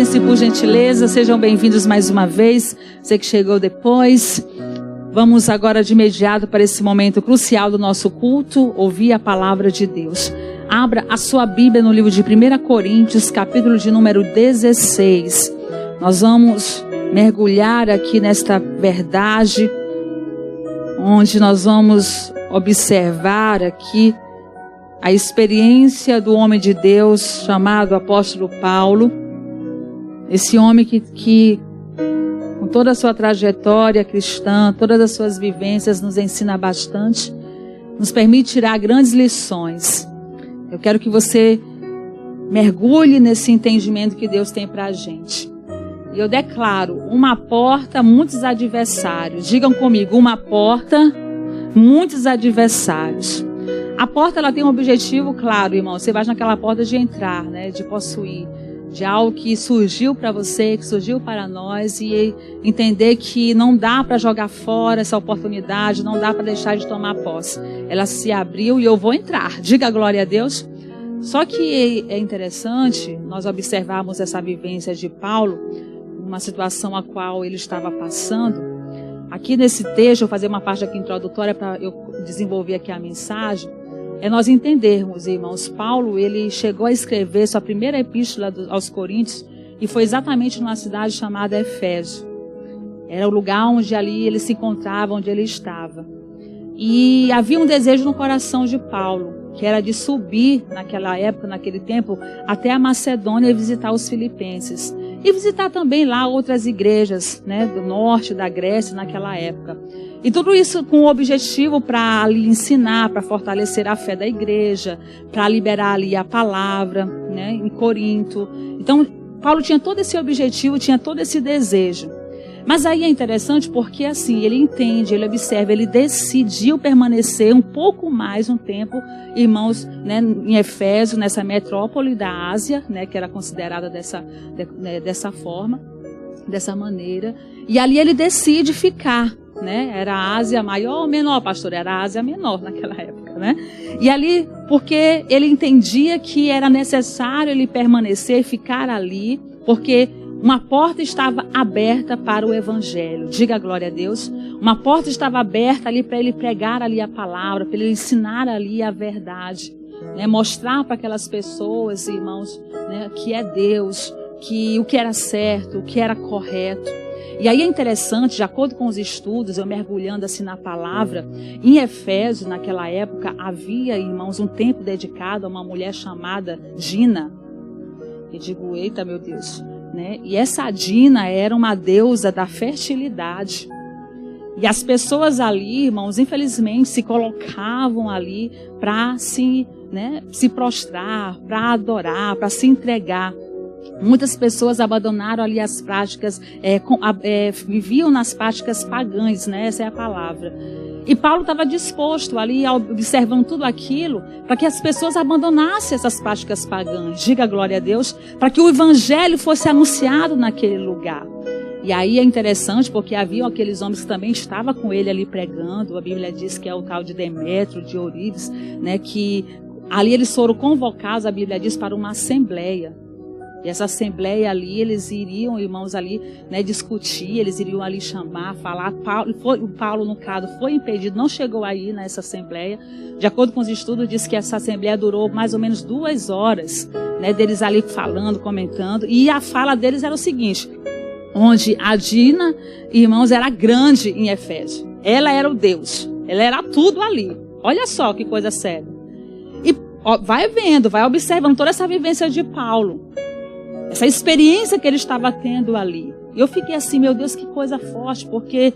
Sentem-se, por gentileza, sejam bem-vindos mais uma vez. Você que chegou depois. Vamos agora de imediato para esse momento crucial do nosso culto, ouvir a palavra de Deus. Abra a sua Bíblia no livro de 1 Coríntios, capítulo de número 16. Nós vamos mergulhar aqui nesta verdade, onde nós vamos observar aqui a experiência do homem de Deus chamado apóstolo Paulo. Esse homem que com toda a sua trajetória cristã, todas as suas vivências, nos ensina bastante, nos permite tirar grandes lições. Eu quero que você mergulhe nesse entendimento que Deus tem para a gente. E eu declaro, uma porta, muitos adversários. Digam comigo, uma porta, muitos adversários. A porta, ela tem um objetivo claro, irmão. Você vai naquela porta de entrar, né, de possuir, de algo que surgiu para você, que surgiu para nós, e entender que não dá para jogar fora essa oportunidade, não dá para deixar de tomar posse. Ela se abriu e eu vou entrar. Diga glória a Deus. Só que é interessante nós observarmos essa vivência de Paulo, uma situação a qual ele estava passando. Aqui nesse texto, eu vou fazer uma parte aqui introdutória para eu desenvolver aqui a mensagem. É nós entendermos, irmãos, Paulo, ele chegou a escrever sua primeira epístola aos Coríntios e foi exatamente numa cidade chamada Éfeso. Era o lugar onde ali ele se encontrava, onde ele estava. E havia um desejo no coração de Paulo, que era de subir naquela época, naquele tempo, até a Macedônia e visitar os filipenses. E visitar também lá outras igrejas, né, do norte da Grécia naquela época. E tudo isso com o objetivo para lhe ensinar, para fortalecer a fé da igreja, para liberar ali a palavra, né, em Corinto. Então, Paulo tinha todo esse objetivo, tinha todo esse desejo. Mas aí é interessante porque assim, ele entende, ele observa, ele decidiu permanecer um pouco mais um tempo, irmãos, né, em Éfeso, nessa metrópole da Ásia, né, que era considerada dessa forma, dessa maneira. E ali ele decide ficar, né? Era a Ásia maior ou menor, pastor? Era a Ásia menor naquela época, né? E ali, porque ele entendia que era necessário ele permanecer, ficar ali, porque uma porta estava aberta para o evangelho. Diga glória a Deus. Uma porta estava aberta ali para ele pregar ali a palavra, para ele ensinar ali a verdade, né? Mostrar para aquelas pessoas, irmãos, né, que é Deus, que o que era certo, o que era correto. E aí é interessante, de acordo com os estudos, eu mergulhando assim na palavra, em Éfeso, naquela época, havia, irmãos, um templo dedicado a uma mulher chamada Dina. E digo, eita, meu Deus, né? E essa Dina era uma deusa da fertilidade. E as pessoas ali, irmãos, infelizmente, se colocavam ali para se prostrar, para adorar, para se entregar. Muitas pessoas abandonaram ali as práticas, viviam nas práticas pagãs, né? Essa é a palavra. E Paulo estava disposto ali, observando tudo aquilo, para que as pessoas abandonassem essas práticas pagãs. Diga glória a Deus, para que o evangelho fosse anunciado naquele lugar. E aí é interessante, porque haviam aqueles homens que também estavam com ele ali pregando. A Bíblia diz que é o tal de Demétrio, de Ourives, né? Que ali eles foram convocados, a Bíblia diz, para uma assembleia. E essa assembleia ali, eles iriam, irmãos, ali, né, discutir, eles iriam ali chamar, falar. O Paulo, no caso, foi impedido, não chegou aí nessa assembleia. De acordo com os estudos, diz que essa assembleia durou mais ou menos 2 horas, né, deles ali falando, comentando. E a fala deles era o seguinte, onde a Dina, irmãos, era grande em Éfeso. Ela era o Deus, ela era tudo ali. Olha só que coisa séria. E ó, vai vendo, vai observando toda essa vivência de Paulo. Essa experiência que ele estava tendo ali. E eu fiquei assim, meu Deus, que coisa forte, porque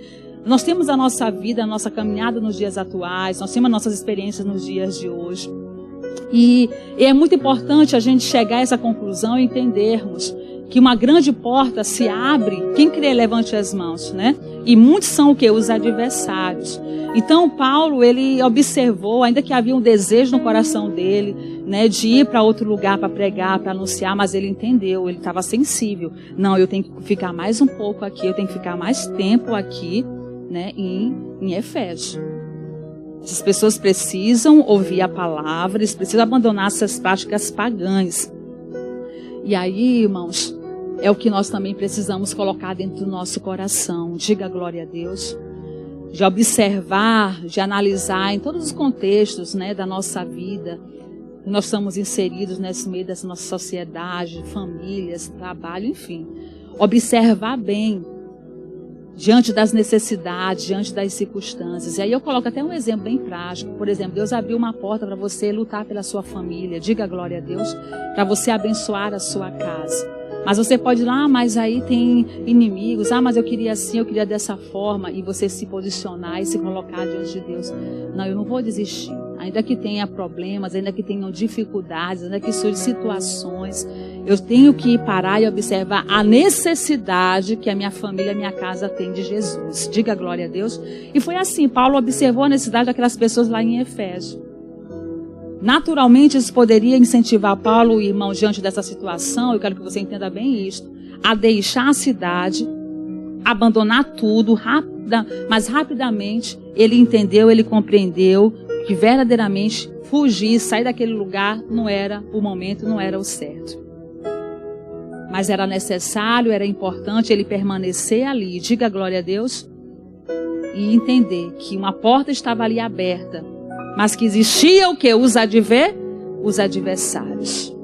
nós temos a nossa vida, a nossa caminhada nos dias atuais, nós temos as nossas experiências nos dias de hoje. E é muito importante a gente chegar a essa conclusão e entendermos que uma grande porta se abre, quem crê, levante as mãos, né? E muitos são o quê? Os adversários. Então Paulo, ele observou, ainda que havia um desejo no coração dele, né, de ir para outro lugar para pregar, para anunciar, mas ele entendeu, ele estava sensível. Não, eu tenho que ficar mais um pouco aqui, eu tenho que ficar mais tempo aqui, né, em Éfeso. Essas pessoas precisam ouvir a palavra, eles precisam abandonar essas práticas pagãs. E aí, irmãos, é o que nós também precisamos colocar dentro do nosso coração. Diga glória a Deus. De observar, de analisar em todos os contextos, né, da nossa vida. Nós estamos inseridos nesse meio dessa nossa sociedade, famílias, trabalho, enfim. Observar bem, diante das necessidades, diante das circunstâncias. E aí eu coloco até um exemplo bem prático. Por exemplo, Deus abriu uma porta para você lutar pela sua família. Diga glória a Deus. Para você abençoar a sua casa. Mas você pode ir lá, mas aí tem inimigos. Mas eu queria assim, eu queria dessa forma. E você se posicionar e se colocar diante de Deus. Não, eu não vou desistir. Ainda que tenha problemas, ainda que tenham dificuldades, ainda que surjam situações, eu tenho que parar e observar a necessidade que a minha família, a minha casa tem de Jesus. Diga glória a Deus. E foi assim, Paulo observou a necessidade daquelas pessoas lá em Efésio. Naturalmente, isso poderia incentivar Paulo, irmão, diante dessa situação, eu quero que você entenda bem isto, a deixar a cidade, abandonar tudo, mas rapidamente ele entendeu, ele compreendeu que verdadeiramente fugir, sair daquele lugar não era o momento, não era o certo. Mas era necessário, era importante ele permanecer ali, diga glória a Deus, e entender que uma porta estava ali aberta, mas que existia o que? Os adversários.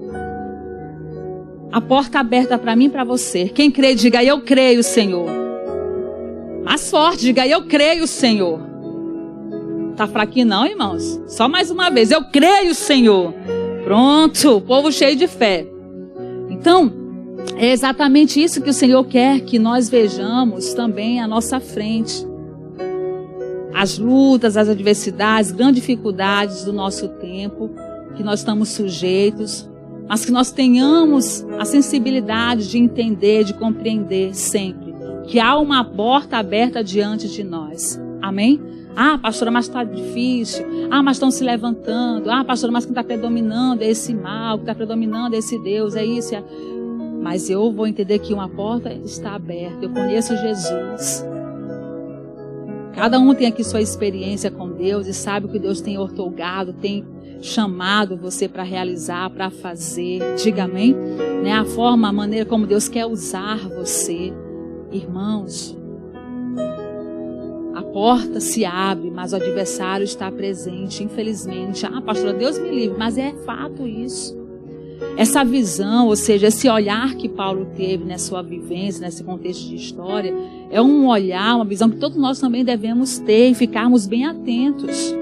A porta aberta para mim e para você. Quem crê, diga eu creio, Senhor. Mais forte, diga eu creio, Senhor. Tá fraquinho não, irmãos? Só mais uma vez, eu creio, Senhor. Pronto, povo cheio de fé. Então, é exatamente isso que o Senhor quer que nós vejamos também à nossa frente. As lutas, as adversidades, grandes dificuldades do nosso tempo, que nós estamos sujeitos, mas que nós tenhamos a sensibilidade de entender, de compreender sempre que há uma porta aberta diante de nós. Amém? Pastora, mas está difícil. Mas estão se levantando. Pastora, mas quem está predominando é esse mal, que está predominando é esse Deus, é isso. Mas eu vou entender que uma porta está aberta. Eu conheço Jesus. Cada um tem aqui sua experiência com Deus e sabe o que Deus tem outorgado, tem chamado você para realizar, para fazer. Diga amém? Né? A forma, a maneira como Deus quer usar você. Irmãos, a porta se abre, mas o adversário está presente, infelizmente. Pastora, Deus me livre, mas é fato isso. Essa visão, ou seja, esse olhar que Paulo teve na sua vivência, nesse contexto de história, é um olhar, uma visão que todos nós também devemos ter e ficarmos bem atentos.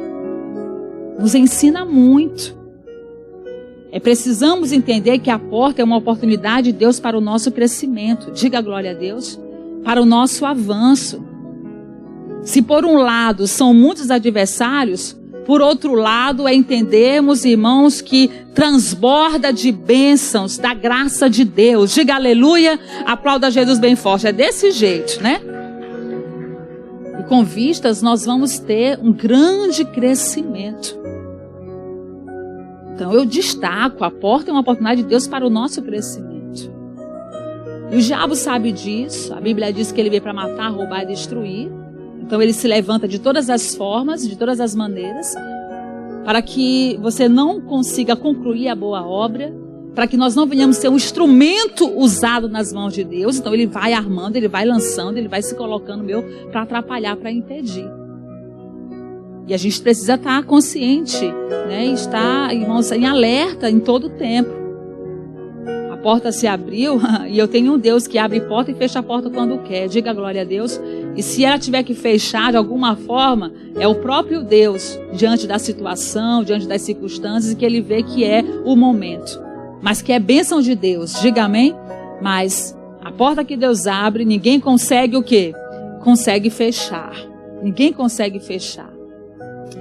Nos ensina muito. Precisamos entender que a porta é uma oportunidade de Deus para o nosso crescimento. Diga glória a Deus. Para o nosso avanço. Se por um lado são muitos adversários, por outro lado é entendermos, irmãos, que transborda de bênçãos, da graça de Deus. Diga aleluia, aplauda Jesus bem forte. É desse jeito, né? E com vistas nós vamos ter um grande crescimento. Então eu destaco, a porta é uma oportunidade de Deus para o nosso crescimento. E o diabo sabe disso. A Bíblia diz que ele veio para matar, roubar e destruir. Então ele se levanta de todas as formas, de todas as maneiras, para que você não consiga concluir a boa obra, para que nós não venhamos ser um instrumento usado nas mãos de Deus. Então ele vai armando, ele vai lançando, ele vai se colocando para atrapalhar, para impedir. E a gente precisa estar consciente, né? Estar, irmãos, em alerta em todo o tempo. A porta se abriu e eu tenho um Deus que abre porta e fecha a porta quando quer. Diga glória a Deus. E se ela tiver que fechar de alguma forma, é o próprio Deus, diante da situação, diante das circunstâncias, que ele vê que é o momento. Mas que é bênção de Deus. Diga amém? Mas a porta que Deus abre, ninguém consegue o quê? Consegue fechar. Ninguém consegue fechar.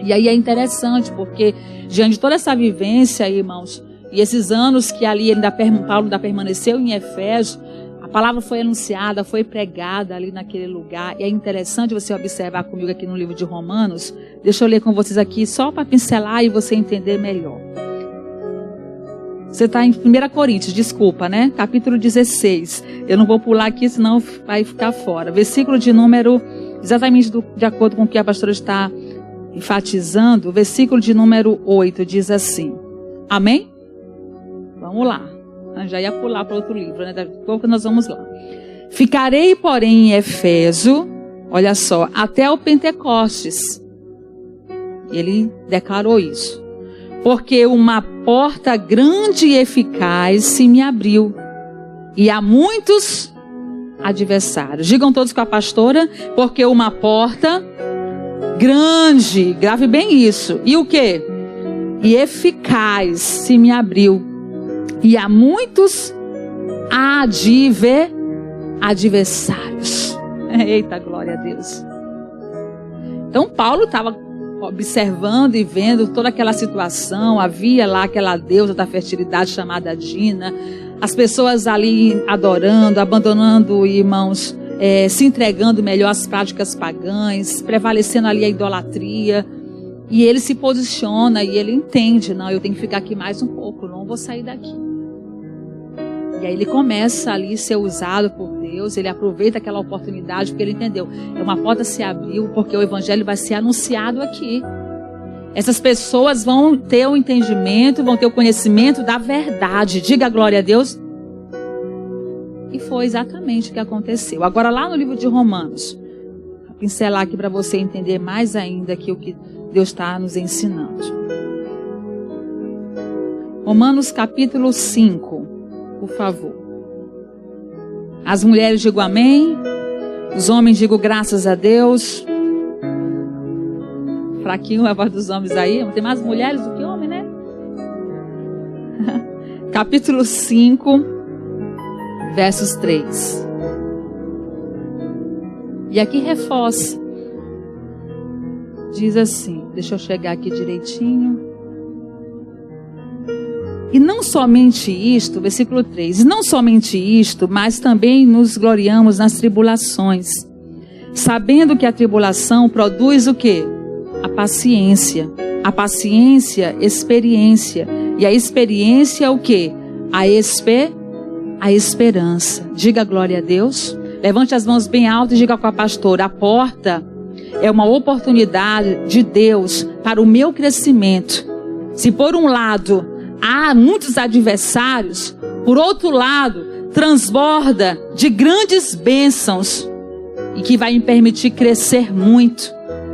E aí é interessante, porque diante de toda essa vivência, irmãos, e esses anos que ali Paulo ainda permaneceu em Efésio, a palavra foi anunciada, foi pregada ali naquele lugar. E é interessante você observar comigo aqui no livro de Romanos. Deixa eu ler com vocês aqui, só para pincelar e você entender melhor. Você está em 1 Coríntios, desculpa, né? Capítulo 16. Eu não vou pular aqui, senão vai ficar fora. Versículo de número, exatamente de acordo com o que a pastora está enfatizando, versículo de número 8 diz assim. Amém? Vamos lá. Já ia pular para outro livro, né? Daqui a pouco nós vamos lá. Ficarei, porém, em Éfeso, olha só, até o Pentecostes. Ele declarou isso. Porque uma porta grande e eficaz se me abriu. E há muitos adversários. Digam todos com a pastora, porque uma porta grande, grave bem isso. E o quê? E eficaz se me abriu. E há muitos adversários. Eita, glória a Deus. Então Paulo estava observando e vendo toda aquela situação. Havia lá aquela deusa da fertilidade chamada Dina. As pessoas ali adorando, abandonando, irmãos, se entregando melhor às práticas pagãs, prevalecendo ali a idolatria. E ele se posiciona e ele entende, não, eu tenho que ficar aqui mais um pouco, não vou sair daqui. E aí ele começa ali a ser usado por Deus, ele aproveita aquela oportunidade, porque ele entendeu, uma porta se abriu, porque o evangelho vai ser anunciado aqui. Essas pessoas vão ter o entendimento, vão ter o conhecimento da verdade. Diga glória a Deus. E foi exatamente o que aconteceu. Agora lá no livro de Romanos, vou pincelar aqui para você entender mais ainda aqui o que Deus está nos ensinando. Romanos capítulo 5, por favor. As mulheres digam amém. Os homens digam graças a Deus. Fraquinho a voz dos homens aí. Tem mais mulheres do que homens, né? Capítulo 5, versos 3. E aqui reforça. Diz assim, deixa eu chegar aqui direitinho. E não somente isto, versículo 3. E não somente isto, mas também nos gloriamos nas tribulações. Sabendo que a tribulação produz o quê? A paciência. A paciência, experiência. E a experiência, o quê? A esperança. Diga glória a Deus. Levante as mãos bem altas e diga com a pastora, a porta é uma oportunidade de Deus para o meu crescimento. Se por um lado há muitos adversários, por outro lado transborda de grandes bênçãos e que vai me permitir crescer muito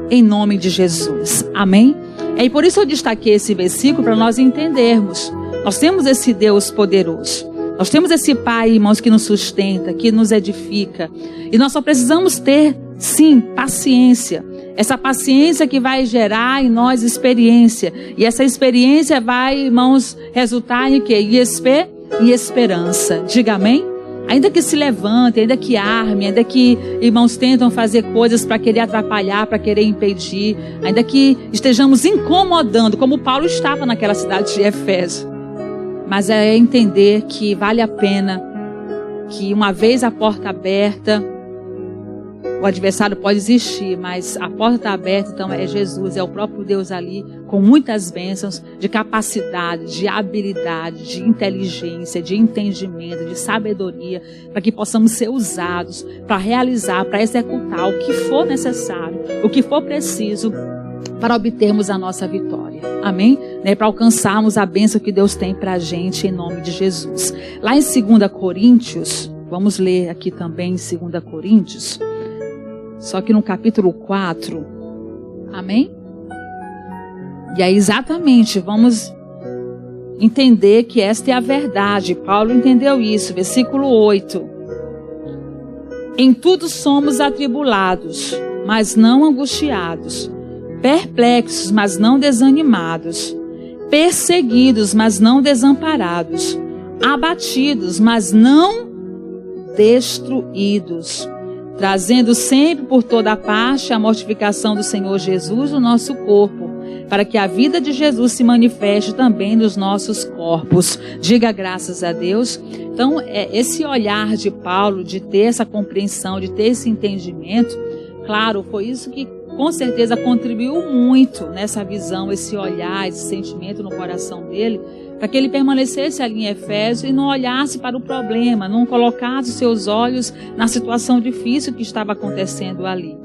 em nome de Jesus. Amém? E por isso eu destaquei esse versículo para nós entendermos. Nós temos esse Deus poderoso. Nós temos esse Pai, irmãos, que nos sustenta, que nos edifica. E nós só precisamos ter, sim, paciência. Essa paciência que vai gerar em nós experiência. E essa experiência vai, irmãos, resultar em quê? Em esperança. Diga amém? Ainda que se levante, ainda que arme, ainda que irmãos tentam fazer coisas para querer atrapalhar, para querer impedir, ainda que estejamos incomodando, como Paulo estava naquela cidade de Éfeso. Mas é entender que vale a pena, que uma vez a porta aberta, o adversário pode existir, mas a porta está aberta, então é Jesus, é o próprio Deus ali, com muitas bênçãos de capacidade, de habilidade, de inteligência, de entendimento, de sabedoria, para que possamos ser usados para realizar, para executar o que for necessário, o que for preciso, para obtermos a nossa vitória. Amém? Para alcançarmos a bênção que Deus tem para a gente em nome de Jesus. Lá em 2 Coríntios, vamos ler aqui também em 2 Coríntios, só que no capítulo 4. Amém? E aí exatamente, vamos entender que esta é a verdade. Paulo entendeu isso, versículo 8. Em tudo somos atribulados, mas não angustiados. Perplexos, mas não desanimados, perseguidos, mas não desamparados, abatidos, mas não destruídos, trazendo sempre por toda parte a mortificação do Senhor Jesus no nosso corpo, para que a vida de Jesus se manifeste também nos nossos corpos. Diga graças a Deus. Então, esse olhar de Paulo, de ter essa compreensão, de ter esse entendimento, claro, foi isso que com certeza contribuiu muito nessa visão, esse olhar, esse sentimento no coração dele, para que ele permanecesse ali em Éfeso e não olhasse para o problema, não colocasse os seus olhos na situação difícil que estava acontecendo ali.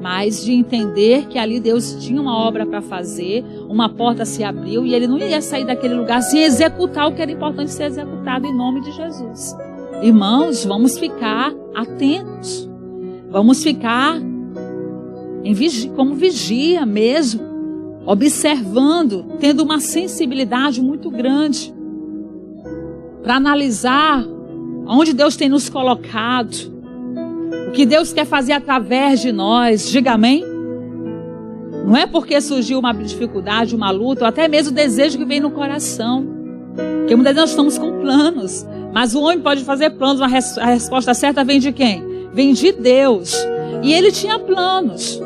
mas de entender que ali Deus tinha uma obra para fazer, uma porta se abriu e ele não ia sair daquele lugar sem executar o que era importante ser executado em nome de Jesus. Irmãos, vamos ficar atentos, vamos ficar como vigia mesmo, observando, tendo uma sensibilidade muito grande para analisar onde Deus tem nos colocado, o que Deus quer fazer através de nós. Diga amém. Não é porque surgiu uma dificuldade, uma luta, ou até mesmo o desejo que vem no coração, porque muitas vezes nós estamos com planos, mas o homem pode fazer planos, a resposta certa vem de quem? Vem de Deus. E ele tinha planos.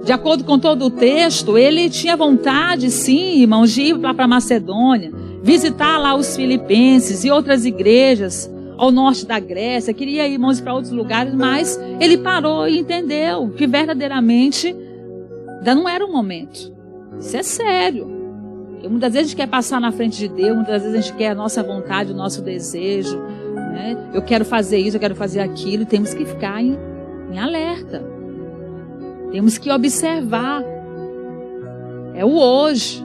De acordo com todo o texto, ele tinha vontade, sim, irmãos, de ir lá para Macedônia, visitar lá os filipenses e outras igrejas ao norte da Grécia. Queria ir, irmãos, para outros lugares, mas ele parou e entendeu que verdadeiramente ainda não era o momento. Isso é sério. Porque muitas vezes a gente quer passar na frente de Deus, muitas vezes a gente quer a nossa vontade, o nosso desejo, né? Eu quero fazer isso, eu quero fazer aquilo, e temos que ficar em alerta. Temos que observar. É o hoje.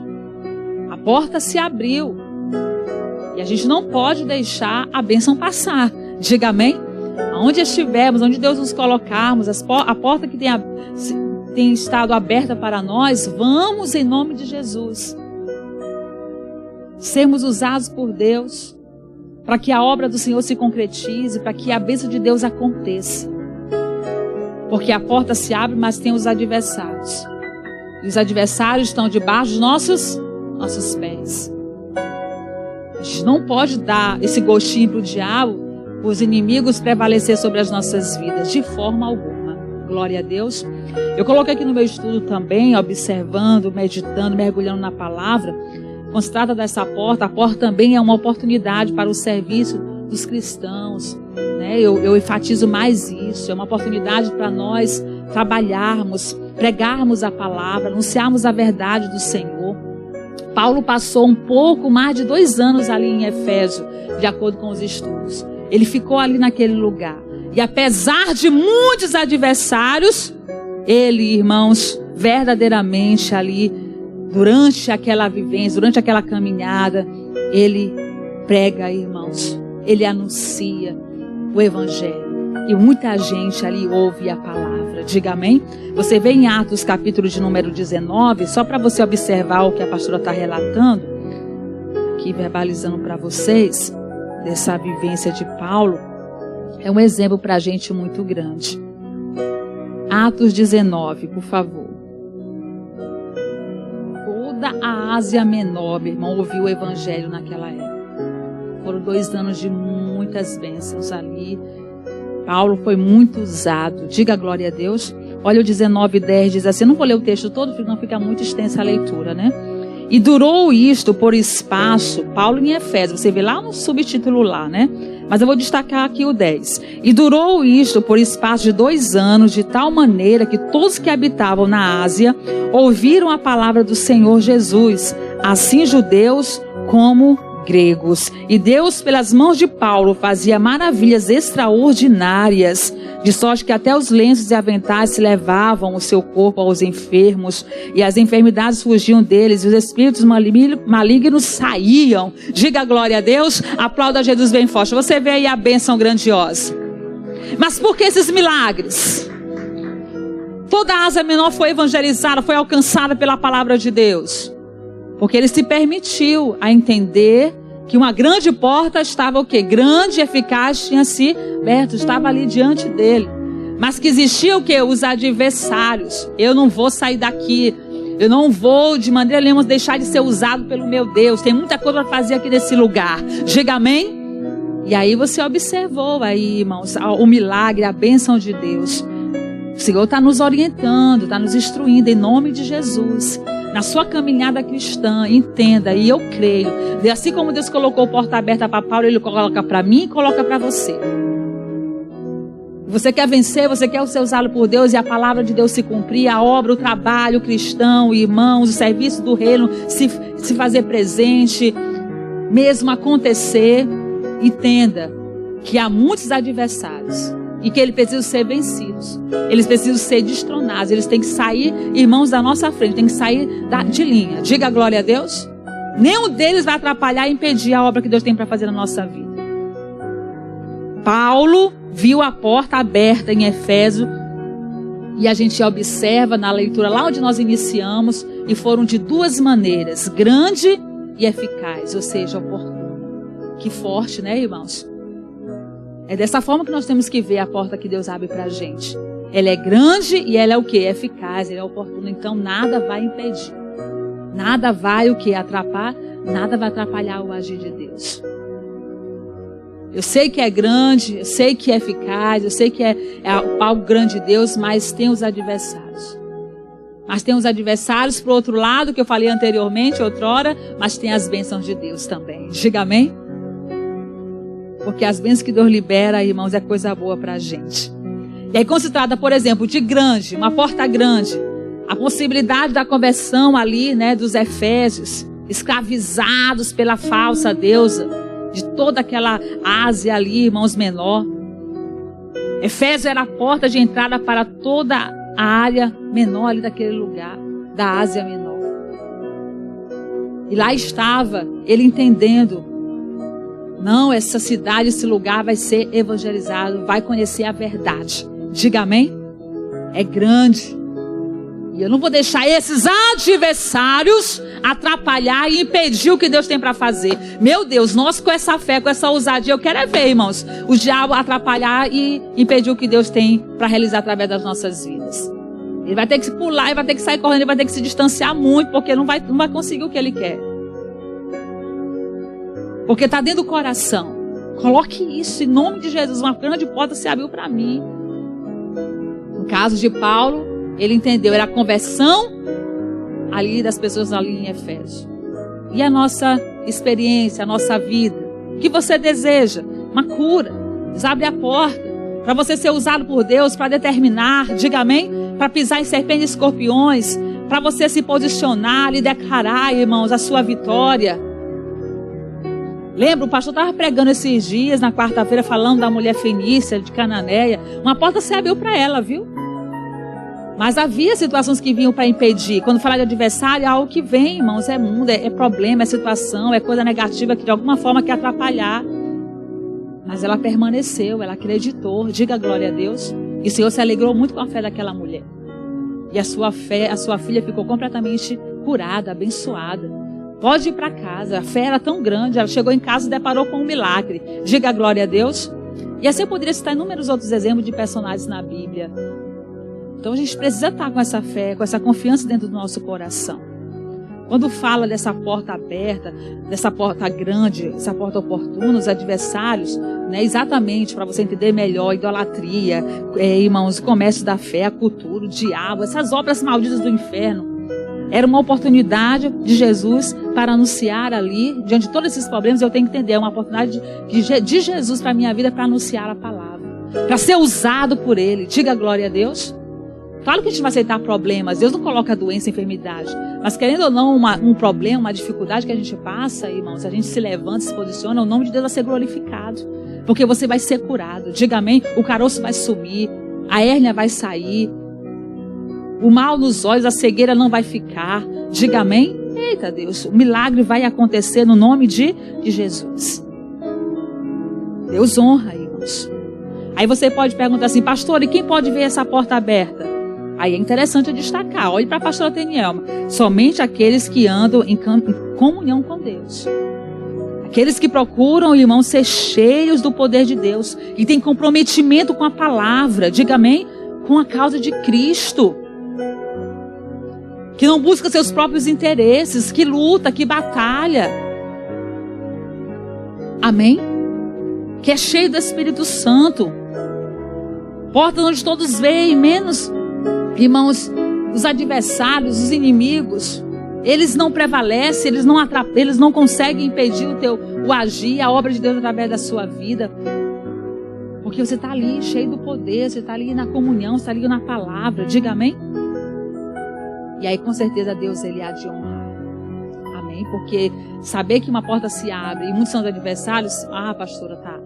A porta se abriu. E a gente não pode deixar a bênção passar. Diga amém? Aonde estivermos, onde Deus nos colocarmos, a porta que tem estado aberta para nós, vamos em nome de Jesus. Sermos usados por Deus, para que a obra do Senhor se concretize, para que a bênção de Deus aconteça. Porque a porta se abre, mas tem os adversários. E os adversários estão debaixo dos nossos pés. A gente não pode dar esse gostinho para o diabo, os inimigos prevalecer sobre as nossas vidas, de forma alguma. Glória a Deus. Eu coloquei aqui no meu estudo também, observando, meditando, mergulhando na palavra. Quando se trata dessa porta, a porta também é uma oportunidade para o serviço dos cristãos. Eu enfatizo mais isso. É uma oportunidade para nós trabalharmos, pregarmos a palavra, anunciarmos a verdade do Senhor. Paulo passou um pouco mais de 2 anos ali em Éfeso, de acordo com os estudos. Ele ficou ali naquele lugar. E apesar de muitos adversários, ele, irmãos, verdadeiramente ali, durante aquela vivência, durante aquela caminhada, ele prega, irmãos. Ele anuncia o Evangelho. E muita gente ali ouve a palavra. Diga amém. Você vê em Atos capítulo de número 19, só para você observar o que a pastora está relatando, aqui verbalizando para vocês, dessa vivência de Paulo, é um exemplo para a gente muito grande. Atos 19, por favor. Toda a Ásia Menor, meu irmão, ouviu o Evangelho naquela época. Foram 2 anos de muitas bênçãos ali. Paulo foi muito usado. Diga glória a Deus. Olha o 19:10, diz assim, não vou ler o texto todo, porque não fica muito extensa a leitura, né? E durou isto por espaço, Paulo em Efésios, você vê lá no subtítulo lá, né? Mas eu vou destacar aqui o 10. E durou isto por espaço de 2 anos, de tal maneira que todos que habitavam na Ásia ouviram a palavra do Senhor Jesus, assim judeus como gregos. E Deus, pelas mãos de Paulo, fazia maravilhas extraordinárias, de sorte que até os lenços e aventais se levavam o seu corpo aos enfermos, e as enfermidades fugiam deles, e os espíritos malignos saíam. Diga glória a Deus, aplauda Jesus bem forte. Você vê aí a bênção grandiosa. Mas por que esses milagres? Toda a Ásia Menor foi evangelizada, foi alcançada pela palavra de Deus. Porque ele se permitiu a entender que uma grande porta estava o quê? Grande e eficaz tinha se aberto, estava ali diante dele. Mas que existia o quê? Os adversários. Eu não vou sair daqui. Eu não vou de maneira nenhuma deixar de ser usado pelo meu Deus. Tem muita coisa para fazer aqui nesse lugar. Diga amém? E aí você observou aí, irmãos, o milagre, a bênção de Deus. O Senhor está nos orientando, está nos instruindo em nome de Jesus. Na sua caminhada cristã, entenda, e eu creio, assim como Deus colocou a porta aberta para Paulo, Ele coloca para mim e coloca para você. Você quer vencer, você quer ser usado por Deus e a palavra de Deus se cumprir, a obra, o trabalho, o cristão, irmãos, o serviço do reino se fazer presente, mesmo acontecer. Entenda que há muitos adversários, e que eles precisam ser vencidos. Eles precisam ser destronados. Eles têm que sair, irmãos, da nossa frente. Têm que sair de linha. Diga glória a Deus. Nenhum deles vai atrapalhar e impedir a obra que Deus tem para fazer na nossa vida. Paulo viu a porta aberta em Éfeso. E a gente observa na leitura lá onde nós iniciamos. E foram de duas maneiras. Grande e eficaz. Ou seja, oportuno. Que forte, né, irmãos? É dessa forma que nós temos que ver a porta que Deus abre para a gente. Ela é grande e ela é o quê? É eficaz, ela é oportuna. Então nada vai impedir. Nada vai o quê? Atrapalhar. Nada vai atrapalhar o agir de Deus. Eu sei que é grande, eu sei que é eficaz, eu sei que é algo grande de Deus, mas tem os adversários. Mas tem os adversários pro outro lado, que eu falei anteriormente, outrora, mas tem as bênçãos de Deus também. Diga amém? Porque as bênçãos que Deus libera, irmãos, é coisa boa para a gente. E aí, quando se trata, por exemplo, de grande, uma porta grande, a possibilidade da conversão ali, né, dos efésios, escravizados pela falsa deusa, de toda aquela Ásia ali, irmãos, menor. Éfeso era a porta de entrada para toda a área menor ali daquele lugar, da Ásia menor. E lá estava ele entendendo. Não, essa cidade, esse lugar vai ser evangelizado, vai conhecer a verdade. Diga amém? É grande. E eu não vou deixar esses adversários atrapalhar e impedir o que Deus tem para fazer. Meu Deus, nós com essa fé, com essa ousadia, eu quero é ver, irmãos, o diabo atrapalhar e impedir o que Deus tem para realizar através das nossas vidas. Ele vai ter que pular, ele vai ter que sair correndo, ele vai ter que se distanciar muito, porque não vai conseguir o que ele quer. Porque está dentro do coração. Coloque isso em nome de Jesus. Uma grande porta se abriu para mim. No caso de Paulo, ele entendeu. Era a conversão ali das pessoas ali em Éfeso. E a nossa experiência, a nossa vida. O que você deseja? Uma cura. Deus abre a porta para você ser usado por Deus para determinar, diga amém, para pisar em serpentes e escorpiões, para você se posicionar e declarar, irmãos, a sua vitória. Lembra, o pastor estava pregando esses dias, na quarta-feira, falando da mulher fenícia, de Cananeia. Uma porta se abriu para ela, viu? Mas havia situações que vinham para impedir. Quando falar de adversário, é algo que vem, irmãos, é mundo, é problema, é situação, é coisa negativa que de alguma forma quer atrapalhar. Mas ela permaneceu, ela acreditou, diga glória a Deus. E o Senhor se alegrou muito com a fé daquela mulher. E a sua filha ficou completamente curada, abençoada. Pode ir para casa, a fé era tão grande, ela chegou em casa e deparou com um milagre. Diga glória a Deus. E assim eu poderia citar inúmeros outros exemplos de personagens na Bíblia. Então a gente precisa estar com essa fé, com essa confiança dentro do nosso coração. Quando fala dessa porta aberta, dessa porta grande, essa porta oportuna, os adversários, né, exatamente para você entender melhor, idolatria, irmãos, o comércio da fé, a cultura, o diabo, essas obras malditas do inferno. Era uma oportunidade de Jesus para anunciar ali, diante de todos esses problemas, eu tenho que entender, é uma oportunidade de Jesus para a minha vida, para anunciar a palavra, para ser usado por Ele. Diga glória a Deus. Claro que a gente vai aceitar problemas, Deus não coloca doença, enfermidade, mas querendo ou não um problema, uma dificuldade que a gente passa, irmãos, a gente se levanta, se posiciona, o nome de Deus vai ser glorificado, porque você vai ser curado. Diga amém, o caroço vai sumir, a hérnia vai sair, o mal nos olhos, a cegueira não vai ficar. Diga amém. Eita Deus, o milagre vai acontecer no nome de Jesus. Deus honra, irmãos. Aí você pode perguntar assim, pastor, e quem pode ver essa porta aberta? Aí é interessante destacar, olhe para a pastora Tenielma, somente aqueles que andam em comunhão com Deus. Aqueles que procuram, irmãos, ser cheios do poder de Deus, e têm comprometimento com a palavra, diga amém, com a causa de Cristo. Que não busca seus próprios interesses, que luta, que batalha. Amém? Que é cheio do Espírito Santo. Porta onde todos veem, menos, irmãos, os adversários, os inimigos. Eles não prevalecem, eles não conseguem impedir o agir, a obra de Deus através da sua vida. Porque você está ali cheio do poder, você está ali na comunhão, você está ali na palavra. Diga amém? E aí, com certeza, Deus, Ele há de honrar. Amém? Porque saber que uma porta se abre e muitos são os adversários, pastora, tá.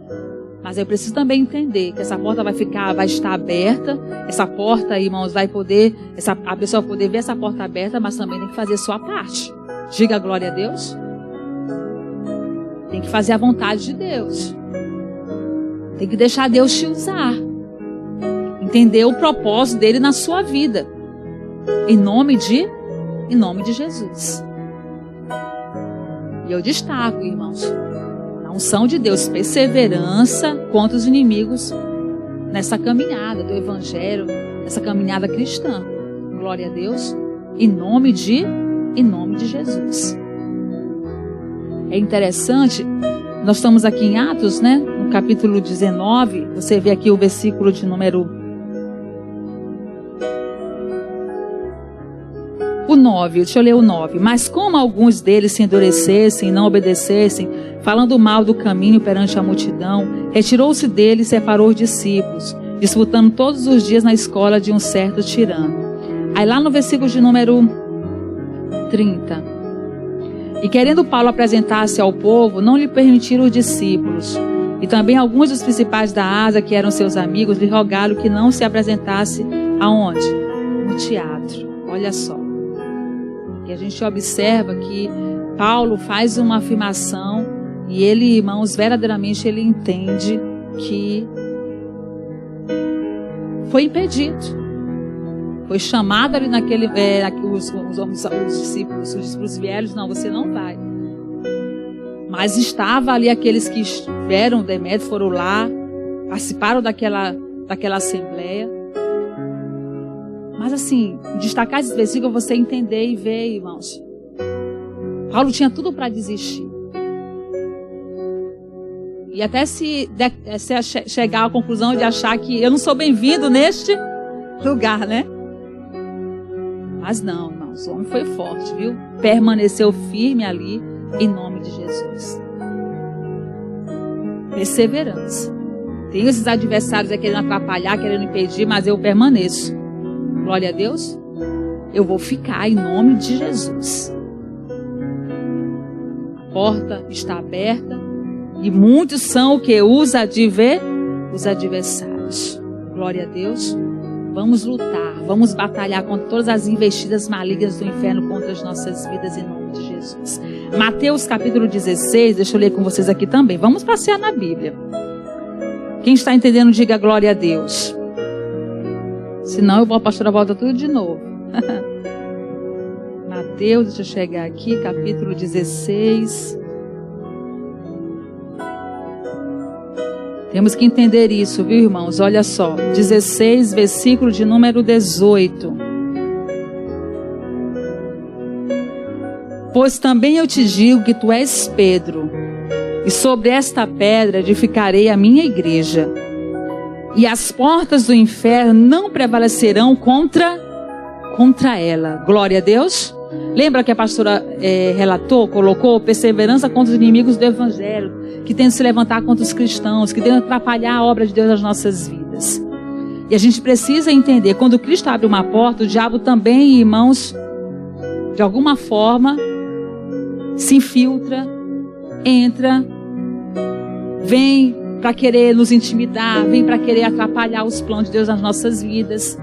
Mas eu preciso também entender que essa porta vai estar aberta. Essa porta, irmãos, a pessoa vai poder ver essa porta aberta, mas também tem que fazer a sua parte. Diga glória a Deus. Tem que fazer a vontade de Deus. Tem que deixar Deus te usar. Entender o propósito dele na sua vida. Em nome de Jesus. E eu destaco, irmãos, a unção de Deus, perseverança contra os inimigos nessa caminhada do Evangelho, nessa caminhada cristã. Glória a Deus. Em nome de Jesus. É interessante, nós estamos aqui em Atos, né? No capítulo 19, você vê aqui o versículo de número 9, deixa eu ler o 9. Mas como alguns deles se endurecessem e não obedecessem, falando mal do caminho perante a multidão, retirou-se dele e separou os discípulos, disputando todos os dias na escola de um certo tirano. Aí lá no versículo de número 30. E querendo Paulo apresentar-se ao povo, não lhe permitiram os discípulos. E também alguns dos principais da Ásia, que eram seus amigos, lhe rogaram que não se apresentasse aonde? No teatro. Olha só. E a gente observa que Paulo faz uma afirmação e ele, irmãos, verdadeiramente ele entende que foi impedido. Foi chamado ali naquele... os discípulos vieram, não, você não vai. Mas estava ali aqueles que estiveram, Demétrio, foram lá, participaram daquela assembleia. Mas assim, destacar esse versículo, você entender e ver, irmãos. Paulo tinha tudo para desistir. E até se chegar à conclusão de achar que eu não sou bem-vindo neste lugar, né? Mas não, irmãos, o homem foi forte, viu? Permaneceu firme ali, em nome de Jesus. Perseverança. Tem esses adversários aí querendo atrapalhar, querendo impedir, mas eu permaneço. Glória a Deus. Eu vou ficar em nome de Jesus. A porta está aberta e muitos são o que? Os adversários. Glória a Deus. Vamos lutar, vamos batalhar contra todas as investidas malignas do inferno contra as nossas vidas em nome de Jesus. Mateus capítulo 16, deixa eu ler com vocês aqui também. Vamos passear na Bíblia. Quem está entendendo, diga glória a Deus. Senão eu vou, a pastora volta tudo de novo. Mateus, deixa eu chegar aqui, capítulo 16. Temos que entender isso, viu, irmãos? Olha só, 16, versículo de número 18. Pois também eu te digo que tu és Pedro, e sobre esta pedra edificarei a minha igreja. E as portas do inferno não prevalecerão contra ela. Glória a Deus. Lembra que a pastora colocou perseverança contra os inimigos do Evangelho, que tentam se levantar contra os cristãos, que tentam atrapalhar a obra de Deus nas nossas vidas. E a gente precisa entender, quando Cristo abre uma porta, o diabo também, irmãos, de alguma forma, se infiltra, entra, vem para querer nos intimidar, vem para querer atrapalhar os planos de Deus nas nossas vidas.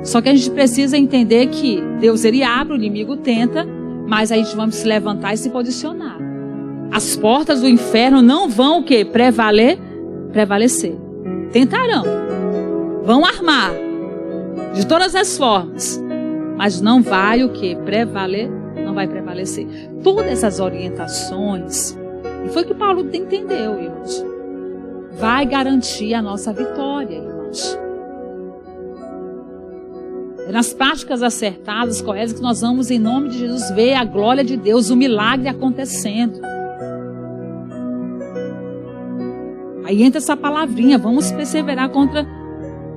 Só que a gente precisa entender que Deus, ele abre, o inimigo tenta, mas a gente vamos se levantar e se posicionar. As portas do inferno não vão o quê? Prevalecer. Tentarão. Vão armar. De todas as formas. Mas não vai o quê? Não vai prevalecer. Todas essas orientações, e foi o que Paulo entendeu, irmãos, vai garantir a nossa vitória, irmãos. É nas práticas acertadas, corretas, que nós vamos, em nome de Jesus, ver a glória de Deus, o milagre acontecendo. Aí entra essa palavrinha, vamos perseverar contra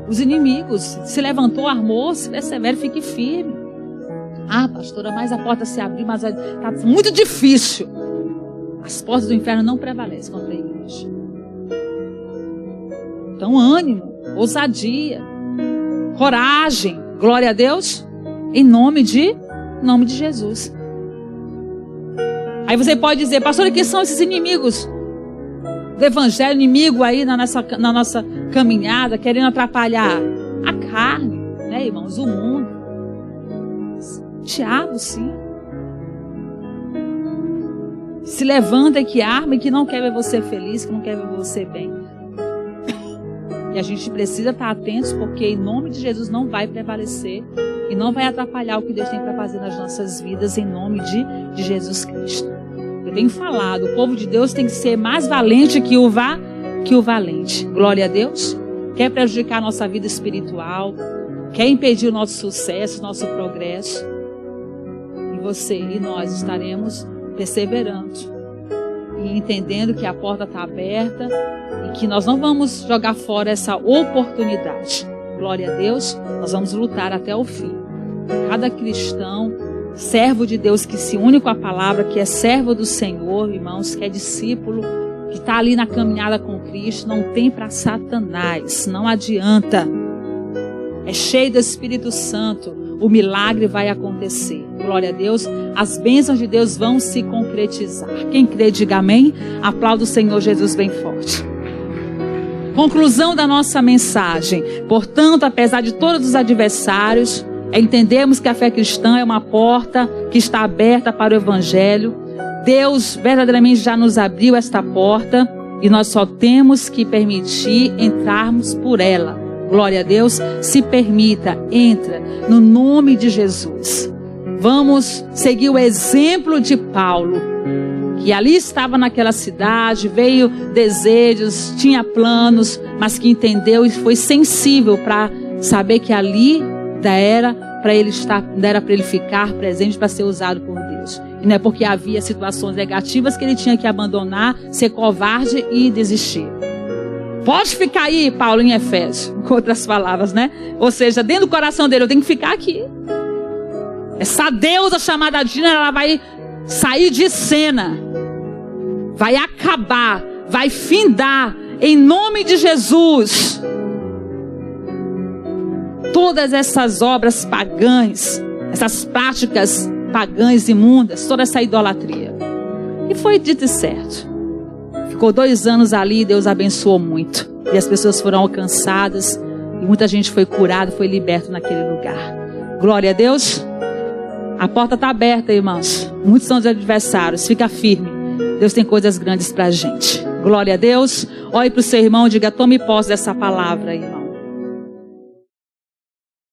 os inimigos. Se levantou, armou, se persevere, fique firme. Ah, pastora, mas a porta se abriu, mas está muito difícil. As portas do inferno não prevalecem contra a igreja. Então, ânimo, ousadia, coragem, glória a Deus, em nome de Jesus. Aí você pode dizer, pastor, quem são esses inimigos? do evangelho, inimigo aí na nossa caminhada, querendo atrapalhar a carne, né, irmãos? O mundo. O diabo, sim. Se levanta e que arma e que não quer ver você feliz, que não quer ver você bem. E a gente precisa estar atentos, porque em nome de Jesus não vai prevalecer e não vai atrapalhar o que Deus tem para fazer nas nossas vidas, em nome de Jesus Cristo. Eu tenho falado, o povo de Deus tem que ser mais valente que o valente. Glória a Deus. Quer prejudicar a nossa vida espiritual, quer impedir o nosso sucesso, o nosso progresso. E você e nós estaremos perseverando e entendendo que a porta está aberta e que nós não vamos jogar fora essa oportunidade. Glória a Deus, nós vamos lutar até o fim. Cada cristão, servo de Deus que se une com a palavra, que é servo do Senhor, irmãos, que é discípulo, que está ali na caminhada com Cristo, não tem para Satanás, não adianta. É cheio do Espírito Santo, o milagre vai acontecer. Glória a Deus, as bênçãos de Deus vão se concretizar. Quem crê, diga amém. Aplauda o Senhor Jesus bem forte. Conclusão da nossa mensagem. Portanto, apesar de todos os adversários, entendemos que a fé cristã é uma porta que está aberta para o Evangelho. Deus verdadeiramente já nos abriu esta porta e nós só temos que permitir entrarmos por ela. Glória a Deus, se permita, entra no nome de Jesus. Vamos seguir o exemplo de Paulo, que ali estava naquela cidade, veio desejos, tinha planos, mas que entendeu e foi sensível para saber que ali era para ele ficar presente, para ser usado por Deus. E não é porque havia situações negativas que ele tinha que abandonar, ser covarde e desistir. Pode ficar aí, Paulo, em Efésios, com outras palavras, né? Ou seja, dentro do coração dele, eu tenho que ficar aqui. Essa deusa chamada Dina, ela vai sair de cena, vai acabar, vai findar, em nome de Jesus. Todas essas obras pagãs, essas práticas pagãs imundas, toda essa idolatria. E foi dito e certo. Ficou 2 anos ali, Deus abençoou muito. E as pessoas foram alcançadas, e muita gente foi curada, foi liberta naquele lugar. Glória a Deus. A porta está aberta, irmãos. Muitos são os adversários, fica firme. Deus tem coisas grandes para a gente. Glória a Deus. Olhe para o seu irmão e diga: tome posse dessa palavra, irmão.